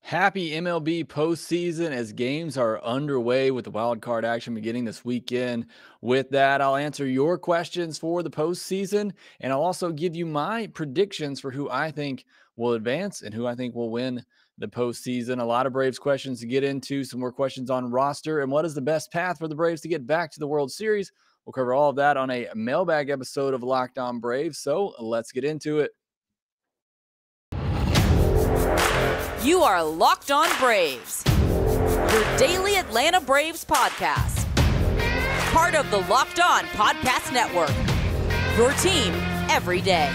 Happy MLB postseason as games are underway with the wild card action beginning this weekend. With that, I'll answer your questions for the postseason, and I'll also give you my predictions for who I think will advance and who I think will win the postseason. A lot of Braves questions to get into, some more questions on roster, and what is the best path for the Braves to get back to the World Series. We'll cover all of that on a mailbag episode of Locked On Braves. So let's get into it. You are Locked On Braves, your daily Atlanta Braves podcast. Part of the Locked On Podcast Network, your team every day.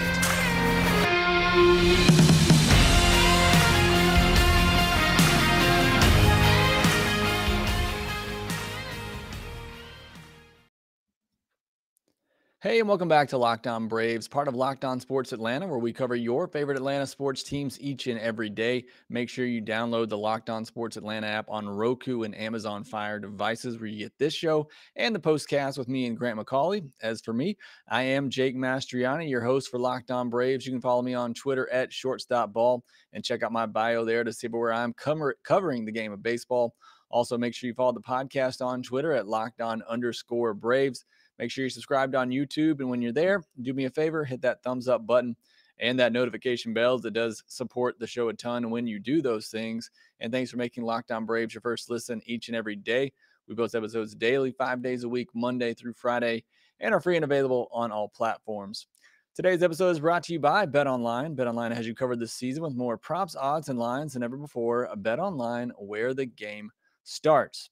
Hey, and welcome back to Locked On Braves, part of Locked On Sports Atlanta, where we cover your favorite Atlanta sports teams each and every day. Make sure you download the Locked On Sports Atlanta app on Roku and Amazon Fire devices, where you get this show and the postcast with me and Grant McCauley. As for me, I am Jake Mastroianni, your host for Locked On Braves. You can follow me on Twitter at shortstopball and check out my bio there to see where I'm covering the game of baseball. Also, make sure you follow the podcast on Twitter at LockedOn_Braves. Make sure you're subscribed on YouTube. And when you're there, do me a favor, hit that thumbs up button and that notification bell that does support the show a ton when you do those things. And thanks for making Locked On Braves your first listen each and every day. We post episodes daily, 5 days a week, Monday through Friday, and are free and available on all platforms. Today's episode is brought to you by BetOnline. BetOnline has you covered this season with more props, odds, and lines than ever before. BetOnline, where the game starts.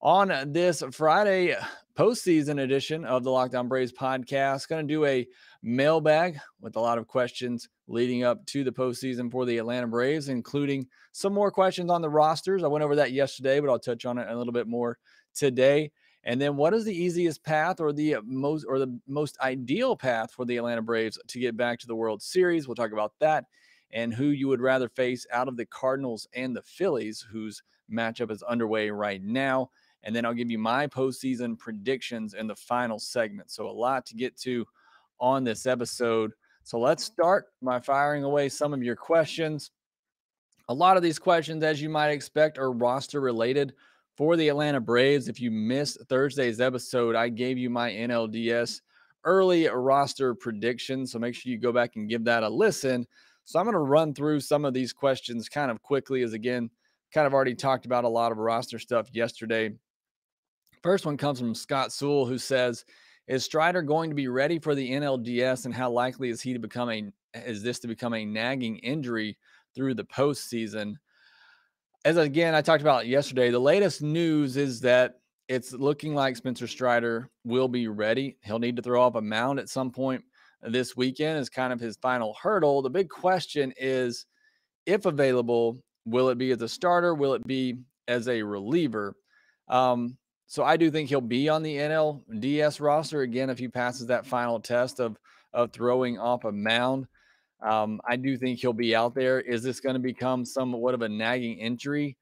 On this Friday postseason edition of the Locked On Braves podcast, going to do a mailbag with a lot of questions leading up to the postseason for the Atlanta Braves, including some more questions on the rosters. I went over that yesterday, but I'll touch on it a little bit more today. And then what is the easiest path or the most ideal path for the Atlanta Braves to get back to the World Series? We'll talk about that and who you would rather face out of the Cardinals and the Phillies, whose matchup is underway right now. And then I'll give you my postseason predictions in the final segment. So a lot to get to on this episode. So let's start by firing away some of your questions. A lot of these questions, as you might expect, are roster related for the Atlanta Braves. If you missed Thursday's episode, I gave you my NLDS early roster predictions. So make sure you go back and give that a listen. So I'm going to run through some of these questions kind of quickly, as again, kind of already talked about a lot of roster stuff yesterday. First one comes from Scott Sewell, who says, is Strider going to be ready for the NLDS, and how likely is this to become a nagging injury through the postseason? As again, I talked about yesterday, the latest news is that it's looking like Spencer Strider will be ready. He'll need to throw off a mound at some point this weekend as kind of his final hurdle. The big question is, if available, will it be as a starter? Will it be as a reliever? So I do think he'll be on the NLDS roster again if he passes that final test of throwing off a mound. I do think he'll be out there. Is this going to become somewhat of a nagging injury?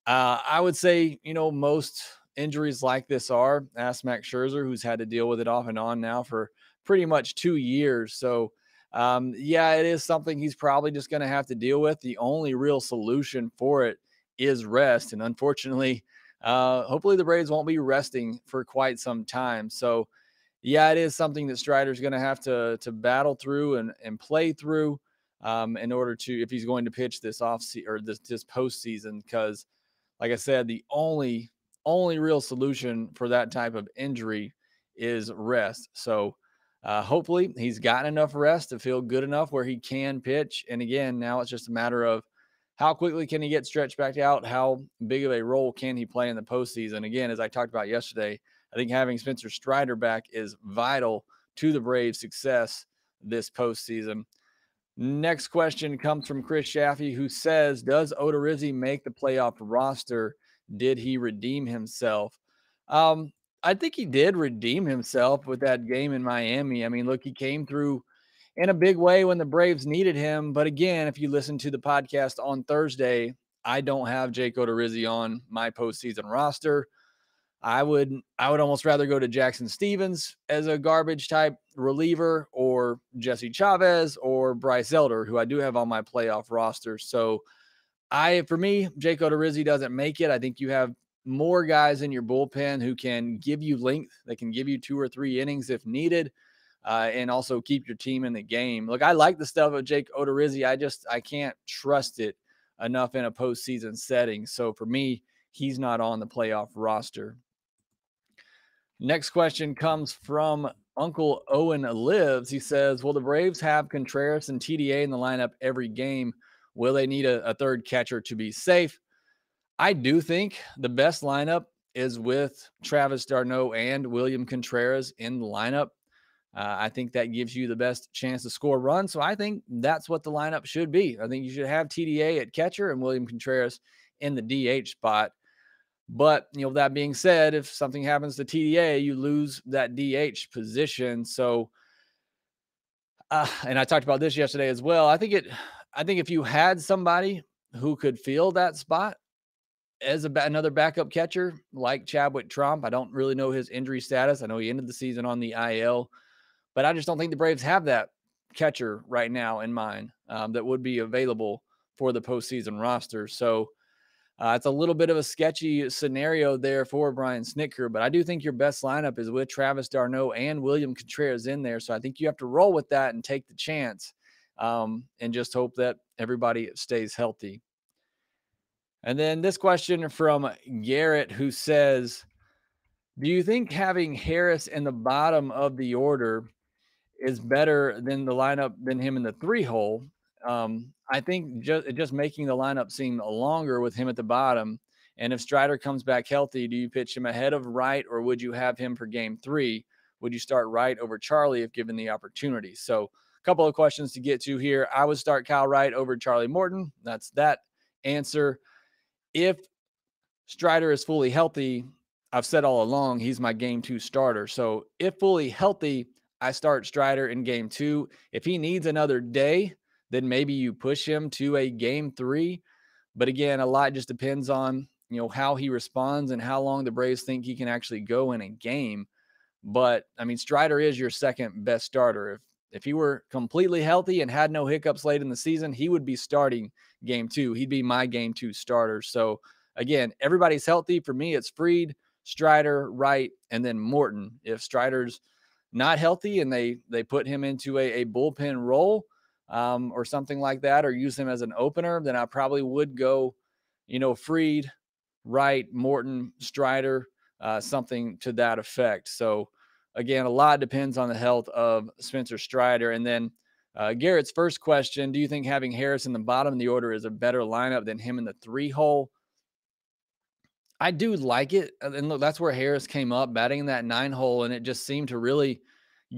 I would say, most injuries like this are. Ask Max Scherzer, who's had to deal with it off and on now for pretty much 2 years. So, it is something he's probably just going to have to deal with. The only real solution for it is rest. And unfortunately, hopefully the Braves won't be resting for quite some time. So, it is something that Strider's going to have to battle through and play through in order to, if he's going to pitch this offseason or this postseason, because like I said, the only real solution for that type of injury is rest. So hopefully he's gotten enough rest to feel good enough where he can pitch. And again, now it's just a matter of how quickly can he get stretched back out? How big of a role can he play in the postseason? Again, as I talked about yesterday, I think having Spencer Strider back is vital to the Braves' success this postseason. Next question comes from Chris Shaffey, who says, does Odorizzi make the playoff roster? Did he redeem himself? I think he did redeem himself with that game in Miami. I mean, look, he came through in a big way when the Braves needed him. But again, if you listen to the podcast on Thursday, I don't have Jake Odorizzi on my postseason roster. I would almost rather go to Jackson Stevens as a garbage type reliever, or Jesse Chavez or Bryce Elder, who I do have on my playoff roster. So For me, Jake Odorizzi doesn't make it. I think you have more guys in your bullpen who can give you length. They can give you 2 or 3 innings if needed, and also keep your team in the game. Look, I like the stuff of Jake Odorizzi. I can't trust it enough in a postseason setting. So for me, he's not on the playoff roster. Next question comes from Uncle Owen Lives. He says, will the Braves have Contreras and TDA in the lineup every game? Will they need a third catcher to be safe? I do think the best lineup is with Travis d'Arnaud and William Contreras in the lineup. I think that gives you the best chance to score runs. So I think that's what the lineup should be. I think you should have TDA at catcher and William Contreras in the DH spot. But, that being said, if something happens to TDA, you lose that DH position. So, and I talked about this yesterday as well. I think if you had somebody who could fill that spot as another backup catcher like Chadwick Trump, I don't really know his injury status. I know he ended the season on the IL, but I just don't think the Braves have that catcher right now in mind that would be available for the postseason roster. So it's a little bit of a sketchy scenario there for Brian Snitker, but I do think your best lineup is with Travis d'Arnaud and William Contreras in there. So I think you have to roll with that and take the chance and just hope that everybody stays healthy. And then this question from Garrett, who says, do you think having Harris in the bottom of the order is better than the lineup than him in the 3-hole? I think just making the lineup seem longer with him at the bottom. And if Strider comes back healthy, do you pitch him ahead of Wright, or would you have him for game 3? Would you start Wright over Charlie if given the opportunity? So a couple of questions to get to here. I would start Kyle Wright over Charlie Morton. That's that answer. If Strider is fully healthy, I've said all along, he's my game 2 starter. So if fully healthy, I start Strider in game 2. If he needs another day, then maybe you push him to a game 3. But again, a lot just depends on, how he responds and how long the Braves think he can actually go in a game. But I mean, Strider is your second best starter. If he were completely healthy and had no hiccups late in the season, he would be starting game 2. He'd be my game 2 starter. So again, everybody's healthy. For me, it's Fried, Strider, Wright, and then Morton. If Strider's not healthy and they put him into a bullpen role or something like that, or use him as an opener, then I probably would go, Fried, Wright, Morton, Strider, something to that effect. So again, a lot depends on the health of Spencer Strider. And then Garrett's first question, do you think having Harris in the bottom of the order is a better lineup than him in the 3-hole? I do like it. And look, that's where Harris came up batting in that 9-hole. And it just seemed to really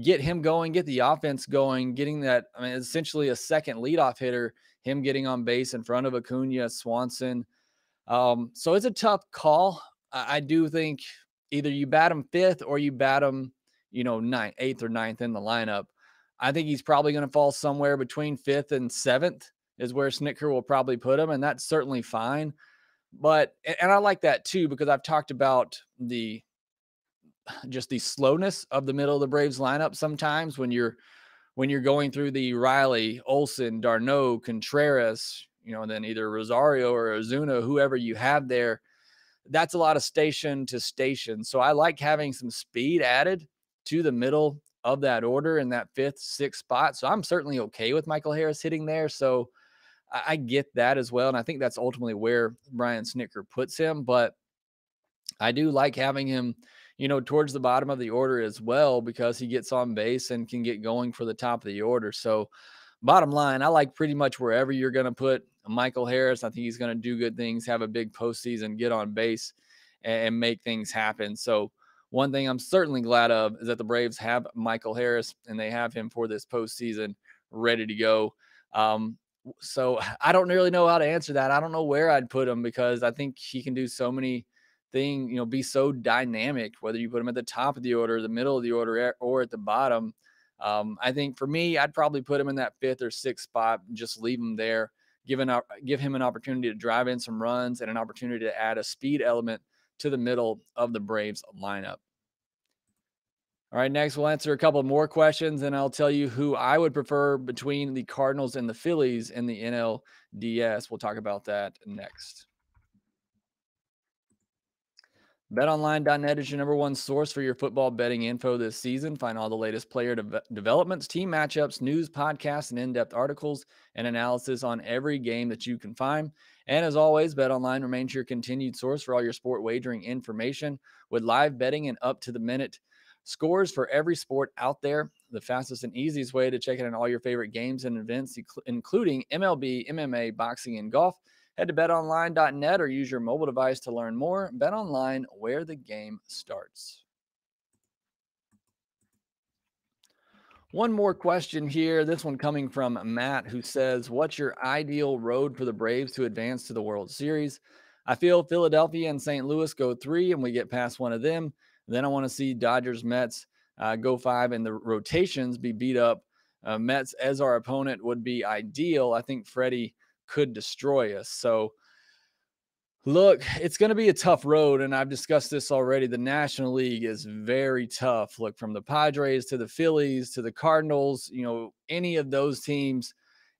get him going, get the offense going, getting that, essentially a second leadoff hitter, him getting on base in front of Acuna, Swanson. So it's a tough call. I do think either you bat him 5th or you bat him, 8th or 9th in the lineup. I think he's probably going to fall somewhere between 5th and 7th is where Snitker will probably put him. And that's certainly fine. But, and I like that too, because I've talked about the slowness of the middle of the Braves lineup sometimes when you're going through the Riley, Olsen, d'Arnaud, Contreras, and then either Rosario or Ozuna, whoever you have there. That's a lot of station to station. So I like having some speed added to the middle of that order in that 5th, 6th spot. So I'm certainly okay with Michael Harris hitting there. So I get that as well. And I think that's ultimately where Brian Snitker puts him. But I do like having him, towards the bottom of the order as well, because he gets on base and can get going for the top of the order. So bottom line, I like pretty much wherever you're going to put Michael Harris. I think he's going to do good things, have a big postseason, get on base, and make things happen. So one thing I'm certainly glad of is that the Braves have Michael Harris and they have him for this postseason ready to go. So I don't really know how to answer that. I don't know where I'd put him because I think he can do so many things, be so dynamic, whether you put him at the top of the order, the middle of the order, or at the bottom. I think for me, I'd probably put him in that 5th or 6th spot and just leave him there, give him an opportunity to drive in some runs and an opportunity to add a speed element to the middle of the Braves lineup. All right, next we'll answer a couple more questions, and I'll tell you who I would prefer between the Cardinals and the Phillies in the NLDS. We'll talk about that next. BetOnline.net is your number one source for your football betting info this season. Find all the latest player developments, team matchups, news, podcasts, and in-depth articles and analysis on every game that you can find. And as always, BetOnline remains your continued source for all your sport wagering information with live betting and up-to-the-minute scores for every sport out there. The fastest and easiest way to check in on all your favorite games and events, including MLB, MMA, boxing, and golf. Head to betonline.net or use your mobile device to learn more. BetOnline, where the game starts. One more question here. This one coming from Matt, who says, what's your ideal road for the Braves to advance to the World Series? I feel Philadelphia and St. Louis go 3 and we get past one of them. Then I want to see Dodgers, Mets go 5 and the rotations be beat up. Mets as our opponent would be ideal. I think Freddie could destroy us. So look, it's going to be a tough road, and I've discussed this already. The National League is very tough. Look, from the Padres to the Phillies to the Cardinals, any of those teams,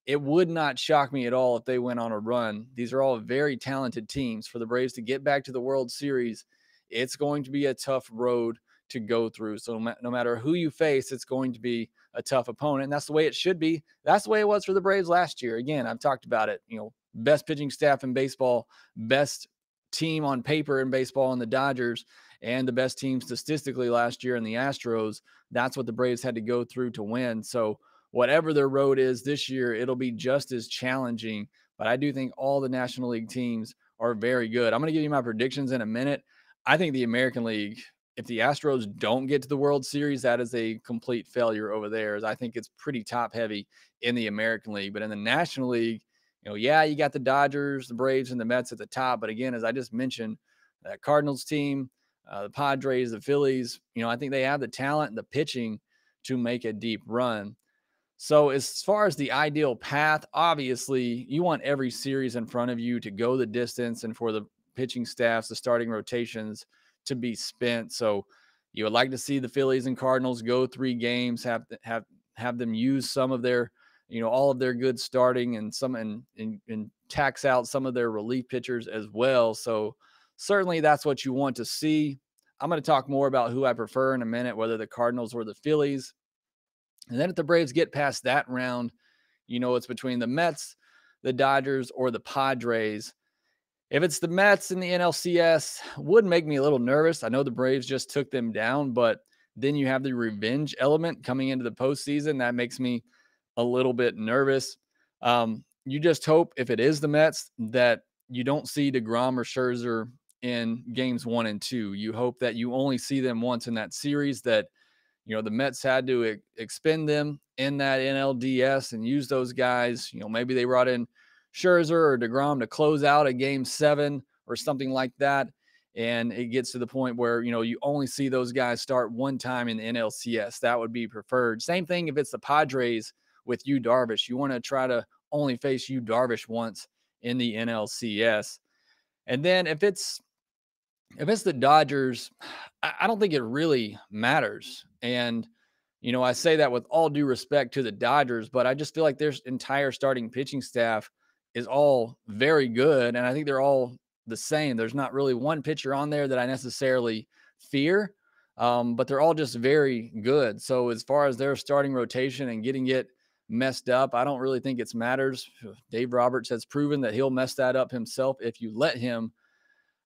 it would not shock me at all if they went on a run. These are all very talented teams. For the Braves to get back to the World Series, it's going to be a tough road to go through. So no matter who you face, it's going to be a tough opponent. And that's the way it should be. That's the way it was for the Braves last year. Again, I've talked about it. Best pitching staff in baseball, best team on paper in baseball in the Dodgers, and the best team statistically last year in the Astros. That's what the Braves had to go through to win. So whatever their road is this year, it'll be just as challenging. But I do think all the National League teams are very good. I'm going to give you my predictions in a minute. I think the American League, if the Astros don't get to the World Series, that is a complete failure over there. I think it's pretty top heavy in the American League. But in the National League, you got the Dodgers, the Braves, and the Mets at the top. But again, as I just mentioned, that Cardinals team, the Padres, the Phillies, I think they have the talent and the pitching to make a deep run. So as far as the ideal path, obviously you want every series in front of you to go the distance and for the pitching staffs, the starting rotations to be spent. So you would like to see the Phillies and Cardinals go 3 games, have them use some of their, all of their good starting and some and tax out some of their relief pitchers as well. So certainly that's what you want to see. I'm going to talk more about who I prefer in a minute, whether the Cardinals or the Phillies. And then if the Braves get past that round, it's between the Mets, the Dodgers, or the Padres. If it's the Mets in the NLCS, would make me a little nervous. I know the Braves just took them down, but then you have the revenge element coming into the postseason. That makes me a little bit nervous. You just hope if it is the Mets that you don't see DeGrom or Scherzer in games 1 and 2. You hope that you only see them once in that series, that the Mets had to expend them in that NLDS and use those guys. Maybe they brought in Scherzer or DeGrom to close out a game 7 or something like that. And it gets to the point where, you only see those guys start one time in the NLCS. That would be preferred. Same thing if it's the Padres with Yu Darvish. You want to try to only face Yu Darvish once in the NLCS. And then if it's the Dodgers, I don't think it really matters. And, I say that with all due respect to the Dodgers, but I just feel like their entire starting pitching staff is all very good. And I think they're all the same. There's not really one pitcher on there that I necessarily fear, but they're all just very good. So as far as their starting rotation and getting it messed up, I don't really think it matters. Dave Roberts has proven that he'll mess that up himself if you let him.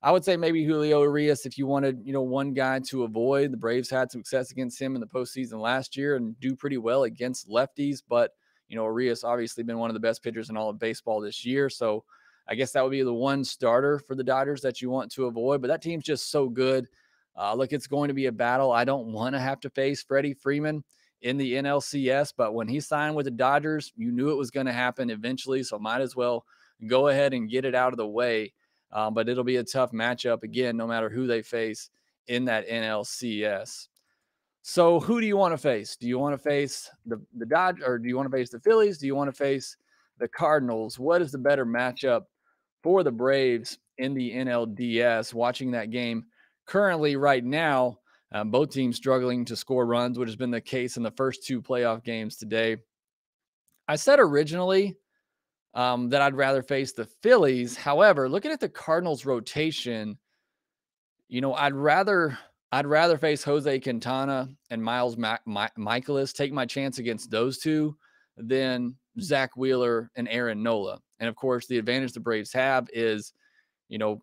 I would say maybe Julio Urias if you wanted, one guy to avoid. The Braves had success against him in the postseason last year and do pretty well against lefties. But, Urias obviously been one of the best pitchers in all of baseball this year. So I guess that would be the one starter for the Dodgers that you want to avoid. But that team's just so good. Look, it's going to be a battle. I don't want to have to face Freddie Freeman in the NLCS. But when he signed with the Dodgers, you knew it was going to happen eventually. So might as well go ahead and get it out of the way. But it'll be a tough matchup again, no matter who they face in that NLCS. So who do you want to face? Do you want to face the Dodgers, or do you want to face the Phillies? Do you want to face the Cardinals? What is the better matchup for the Braves in the NLDS? Watching that game currently right now, Both teams struggling to score runs, which has been the case in the first two playoff games today. I said originally that I'd rather face the Phillies. However, looking at the Cardinals rotation, I'd rather face Jose Quintana and Miles Michaelis, take my chance against those two, than Zach Wheeler and Aaron Nola. And of course, the advantage the Braves have is,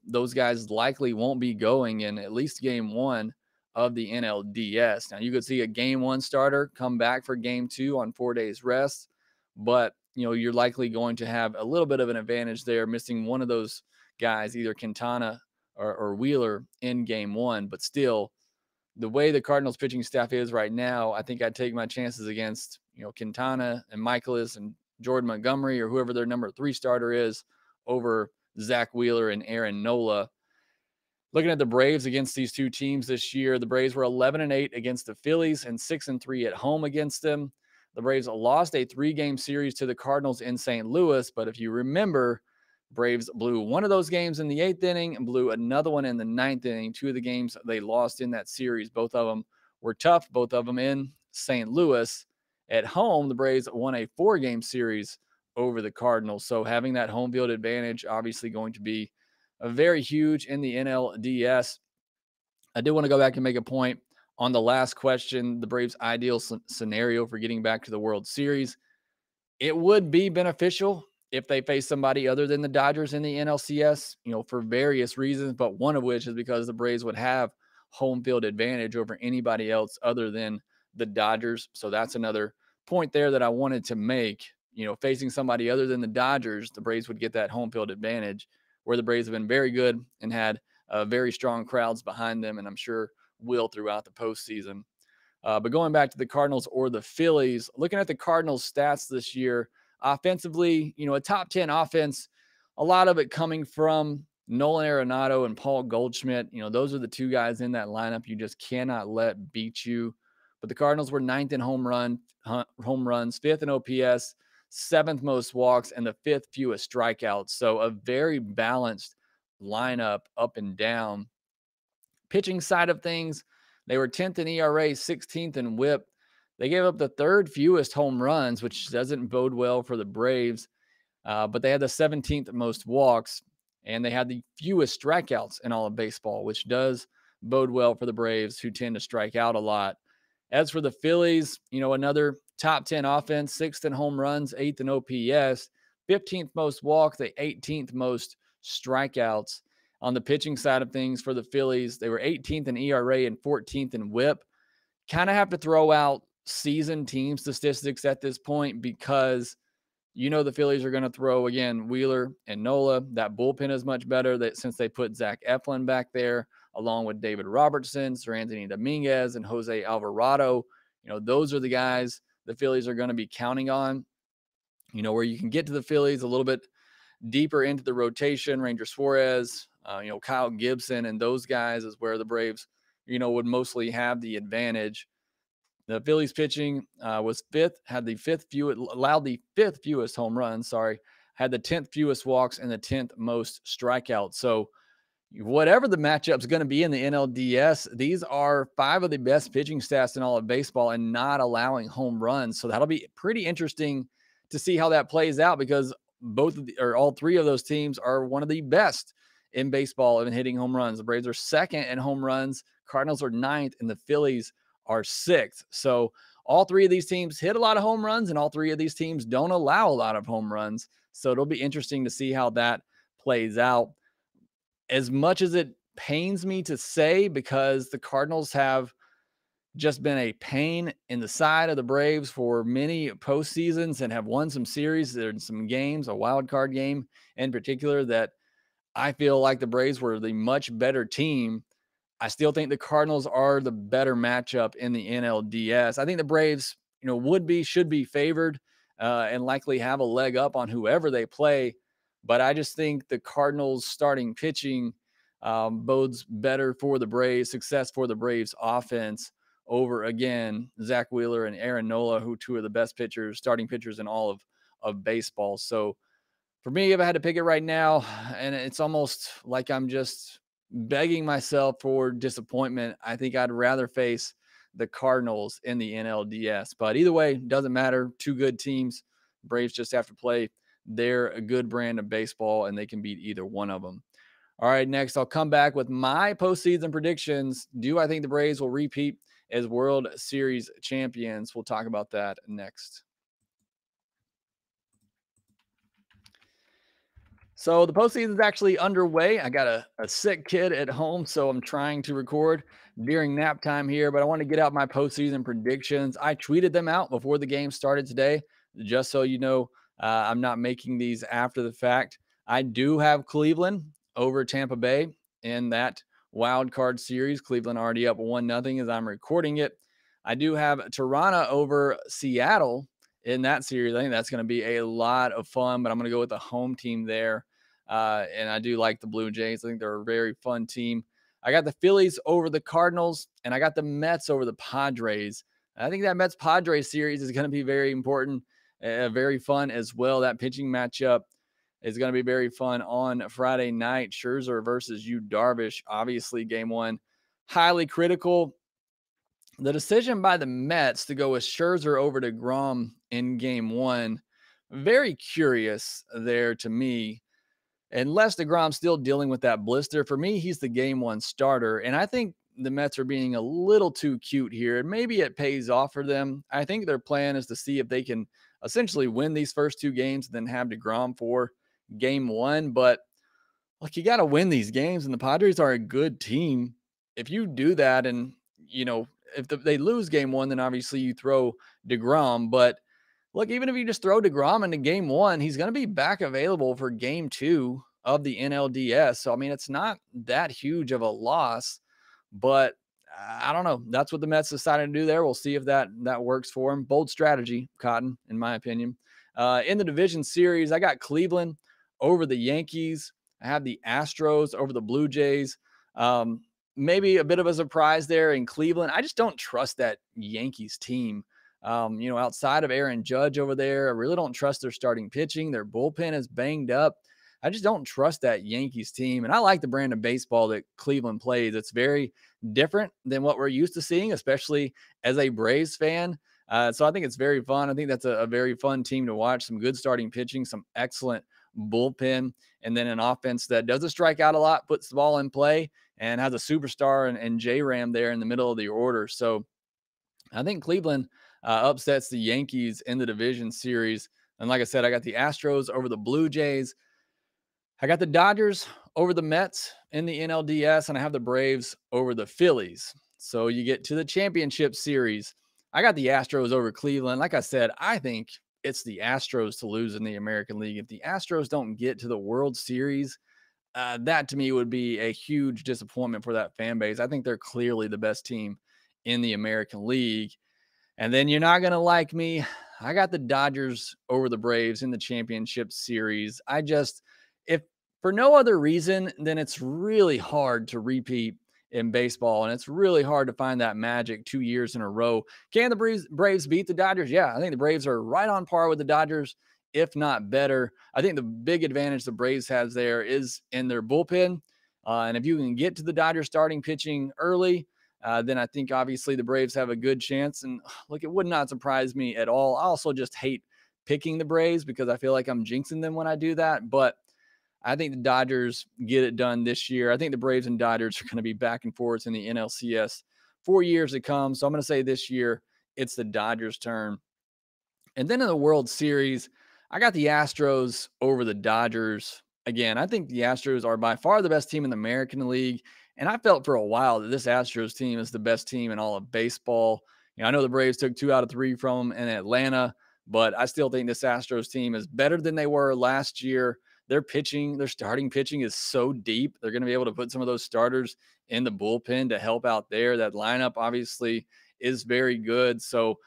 those guys likely won't be going in at least game one of the NLDS. Now, you could see a game one starter come back for game two on 4 days rest, but you're likely going to have a little bit of an advantage there, missing one of those guys, either Quintana or Wheeler in game one. But still, the way the Cardinals pitching staff is right now, I think I'd take my chances against, Quintana and Michaelis and Jordan Montgomery or whoever their number 3 starter is over Zach Wheeler and Aaron Nola. Looking at the Braves against these two teams this year, the Braves were 11-8 against the Phillies and 6-3 at home against them. The Braves lost a 3-game series to the Cardinals in St. Louis, but if you remember, Braves blew one of those games in the 8th inning and blew another one in the 9th inning. 2 of the games they lost in that series, both of them were tough, both of them in St. Louis. At home, the Braves won a 4-game series over the Cardinals. So having that home field advantage obviously going to be very huge in the NLDS. I do want to go back and make a point on the last question, the Braves' ideal scenario for getting back to the World Series. It would be beneficial if they face somebody other than the Dodgers in the NLCS, for various reasons, but one of which is because the Braves would have home field advantage over anybody else other than the Dodgers. So that's another point there that I wanted to make. Facing somebody other than the Dodgers, the Braves would get that home field advantage, where the Braves have been very good and had very strong crowds behind them, and I'm sure will throughout the postseason. But going back to the Cardinals or the Phillies, looking at the Cardinals' stats this year, offensively, a top 10 offense, a lot of it coming from Nolan Arenado and Paul Goldschmidt. Those are the two guys in that lineup you just cannot let beat you. But the Cardinals were 9th in home runs, 5th in OPS, 7th most walks, and the 5th fewest strikeouts. So a very balanced lineup up and down. Pitching side of things, they were 10th in ERA, 16th in WHIP. They gave up the 3rd fewest home runs, which doesn't bode well for the Braves. But they had the 17th most walks, and they had the fewest strikeouts in all of baseball, which does bode well for the Braves, who tend to strike out a lot. As for the Phillies, another top 10 offense, 6th in home runs, 8th in OPS, 15th most walks, the 18th most strikeouts. On the pitching side of things for the Phillies, they were 18th in ERA and 14th in WHIP. Kind of have to throw out season team statistics at this point because the Phillies are going to throw, again, Wheeler and Nola. That bullpen is much better since they put Zach Eflin back there, along with David Robertson, Sir Anthony Dominguez, and Jose Alvarado. Those are the guys the Phillies are going to be counting on, where you can get to the Phillies a little bit deeper into the rotation. Ranger Suarez, Kyle Gibson, and those guys is where the Braves, would mostly have the advantage. The Phillies pitching was 5th, allowed the 5th fewest home runs, had the 10th fewest walks and the 10th most strikeouts. So whatever the matchup's going to be in the NLDS, these are 5 of the best pitching stats in all of baseball and not allowing home runs. So that'll be pretty interesting to see how that plays out, because all 3 of those teams are one of the best in baseball in hitting home runs. The Braves are 2nd in home runs, Cardinals are 9th, and the Phillies are 6th. So all 3 of these teams hit a lot of home runs, and all 3 of these teams don't allow a lot of home runs. So it'll be interesting to see how that plays out. As much as it pains me to say, because the Cardinals have just been a pain in the side of the Braves for many postseasons and have won some series, there's some games, a wild card game in particular, that I feel like the Braves were the much better team. I still think the Cardinals are the better matchup in the NLDS. I think the Braves, should be favored and likely have a leg up on whoever they play. But I just think the Cardinals starting pitching bodes better for the Braves, success for the Braves offense over, again, Zach Wheeler and Aaron Nola, who 2 of the best starting pitchers in all of baseball. So for me, if I had to pick it right now, and it's almost like I'm just begging myself for disappointment. I think I'd rather face the Cardinals in the NLDS. But either way, doesn't matter. Two good teams. Braves just have to play their good brand of baseball, and they can beat either one of them. All right, next I'll come back with my postseason predictions. Do I think the Braves will repeat as World Series champions? We'll talk about that next. So the postseason is actually underway. I got a sick kid at home, so I'm trying to record during nap time here, but I want to get out my postseason predictions. I tweeted them out before the game started today, just so you know I'm not making these after the fact. I do have Cleveland over Tampa Bay in that wild card series. Cleveland already up 1-0 as I'm recording it. I do have Toronto over Seattle in that series. I think that's going to be a lot of fun, but I'm going to go with the home team there. And I do like the Blue Jays. I think they're a very fun team. I got the Phillies over the Cardinals, and I got the Mets over the Padres. I think that Mets-Padres series is going to be very important, very fun as well. That pitching matchup is going to be very fun on Friday night. Scherzer versus Yu Darvish, obviously game one, highly critical. The decision by the Mets to go with Scherzer over to DeGrom in game one, very curious there to me. Unless DeGrom's still dealing with that blister, for me, he's the game one starter. And I think the Mets are being a little too cute here. And maybe it pays off for them. I think their plan is to see if they can essentially win these first two games and then have DeGrom for game one. But look, you got to win these games, and the Padres are a good team. If you do that, and if they lose game one, then obviously you throw DeGrom. But look, even if you just throw DeGrom into game one, he's going to be back available for game two of the NLDS. So, I mean, it's not that huge of a loss, but I don't know. That's what the Mets decided to do there. We'll see if that works for him. Bold strategy, Cotton, in my opinion. In the division series, I got Cleveland over the Yankees. I have the Astros over the Blue Jays. Maybe a bit of a surprise there in Cleveland. I just don't trust that Yankees team. Outside of Aaron Judge over there, I really don't trust their starting pitching. Their bullpen is banged up. I just don't trust that Yankees team. And I like the brand of baseball that Cleveland plays. It's very different than what we're used to seeing, especially as a Braves fan. So I think it's very fun. I think that's a very fun team to watch. Some good starting pitching, some excellent bullpen, and then an offense that doesn't strike out a lot, puts the ball in play, and has a superstar and J-Ram there in the middle of the order. So I think Cleveland upsets the Yankees in the division series. And like I said, I got the Astros over the Blue Jays. I got the Dodgers over the Mets in the NLDS, and I have the Braves over the Phillies. So you get to the championship series. I got the Astros over Cleveland. Like I said, I think it's the Astros to lose in the American League. If the Astros don't get to the World Series, that to me would be a huge disappointment for that fan base. I think they're clearly the best team in the American League. And then you're not going to like me. I got the Dodgers over the Braves in the championship series. If for no other reason, then it's really hard to repeat in baseball. And it's really hard to find that magic 2 years in a row. Can the Braves beat the Dodgers? Yeah, I think the Braves are right on par with the Dodgers, if not better. I think the big advantage the Braves has there is in their bullpen. And if you can get to the Dodgers starting pitching early, then I think obviously the Braves have a good chance. And look, it would not surprise me at all. I also just hate picking the Braves because I feel like I'm jinxing them when I do that. But I think the Dodgers get it done this year. I think the Braves and Dodgers are going to be back and forth in the NLCS for years to come. So I'm going to say this year it's the Dodgers' turn. And then in the World Series, I got the Astros over the Dodgers. Again, I think the Astros are by far the best team in the American League. And I felt for a while that this Astros team is the best team in all of baseball. I know the Braves took 2 out of 3 from them in Atlanta, but I still think this Astros team is better than they were last year. Their starting pitching is so deep. They're going to be able to put some of those starters in the bullpen to help out there. That lineup obviously is very good. So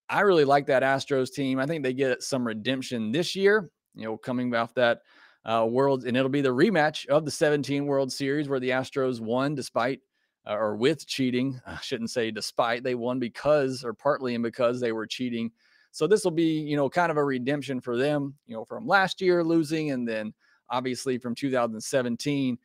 I really like that Astros team. I think they get some redemption this year, coming off that World, and it'll be the rematch of the 17 World Series where the Astros won despite or with cheating. I shouldn't say despite. They won because they were cheating. So this will be, kind of a redemption for them, from last year losing and then obviously from 2017,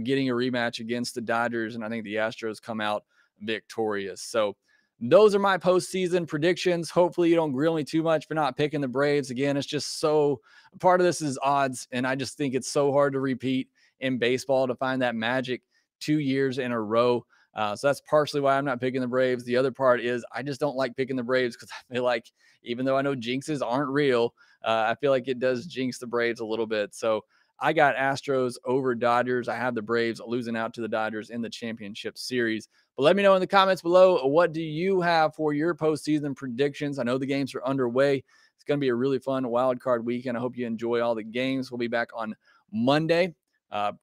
getting a rematch against the Dodgers. And I think the Astros come out victorious. So those are my postseason predictions. Hopefully you don't grill me too much for not picking the Braves. Again, it's just so part of this is odds. And I just think it's so hard to repeat in baseball to find that magic 2 years in a row. So that's partially why I'm not picking the Braves. The other part is I just don't like picking the Braves because I feel like even though I know jinxes aren't real, I feel like it does jinx the Braves a little bit. So I got Astros over Dodgers. I have the Braves losing out to the Dodgers in the championship series. But let me know in the comments below, what do you have for your postseason predictions? I know the games are underway. It's going to be a really fun wild card weekend. I hope you enjoy all the games. We'll be back on Monday,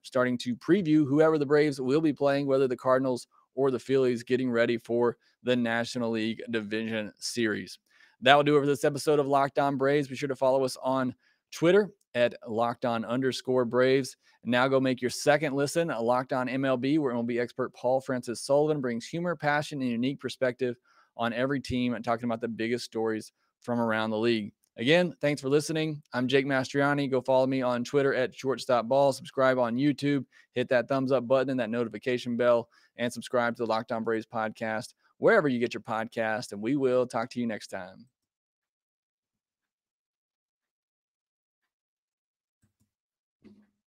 starting to preview whoever the Braves will be playing, whether the Cardinals or the Phillies, getting ready for the National League Division Series. That will do it for this episode of Locked On Braves. Be sure to follow us on Twitter at LockedOn_Braves. And now go make your second listen, Locked On MLB, where MLB expert Paul Francis Sullivan brings humor, passion, and unique perspective on every team and talking about the biggest stories from around the league. Again, thanks for listening. I'm Jake Mastroianni. Go follow me on Twitter at ShortstopBall. Subscribe on YouTube. Hit that thumbs up button and that notification bell. And subscribe to the Locked On Braves podcast, wherever you get your podcast. And we will talk to you next time.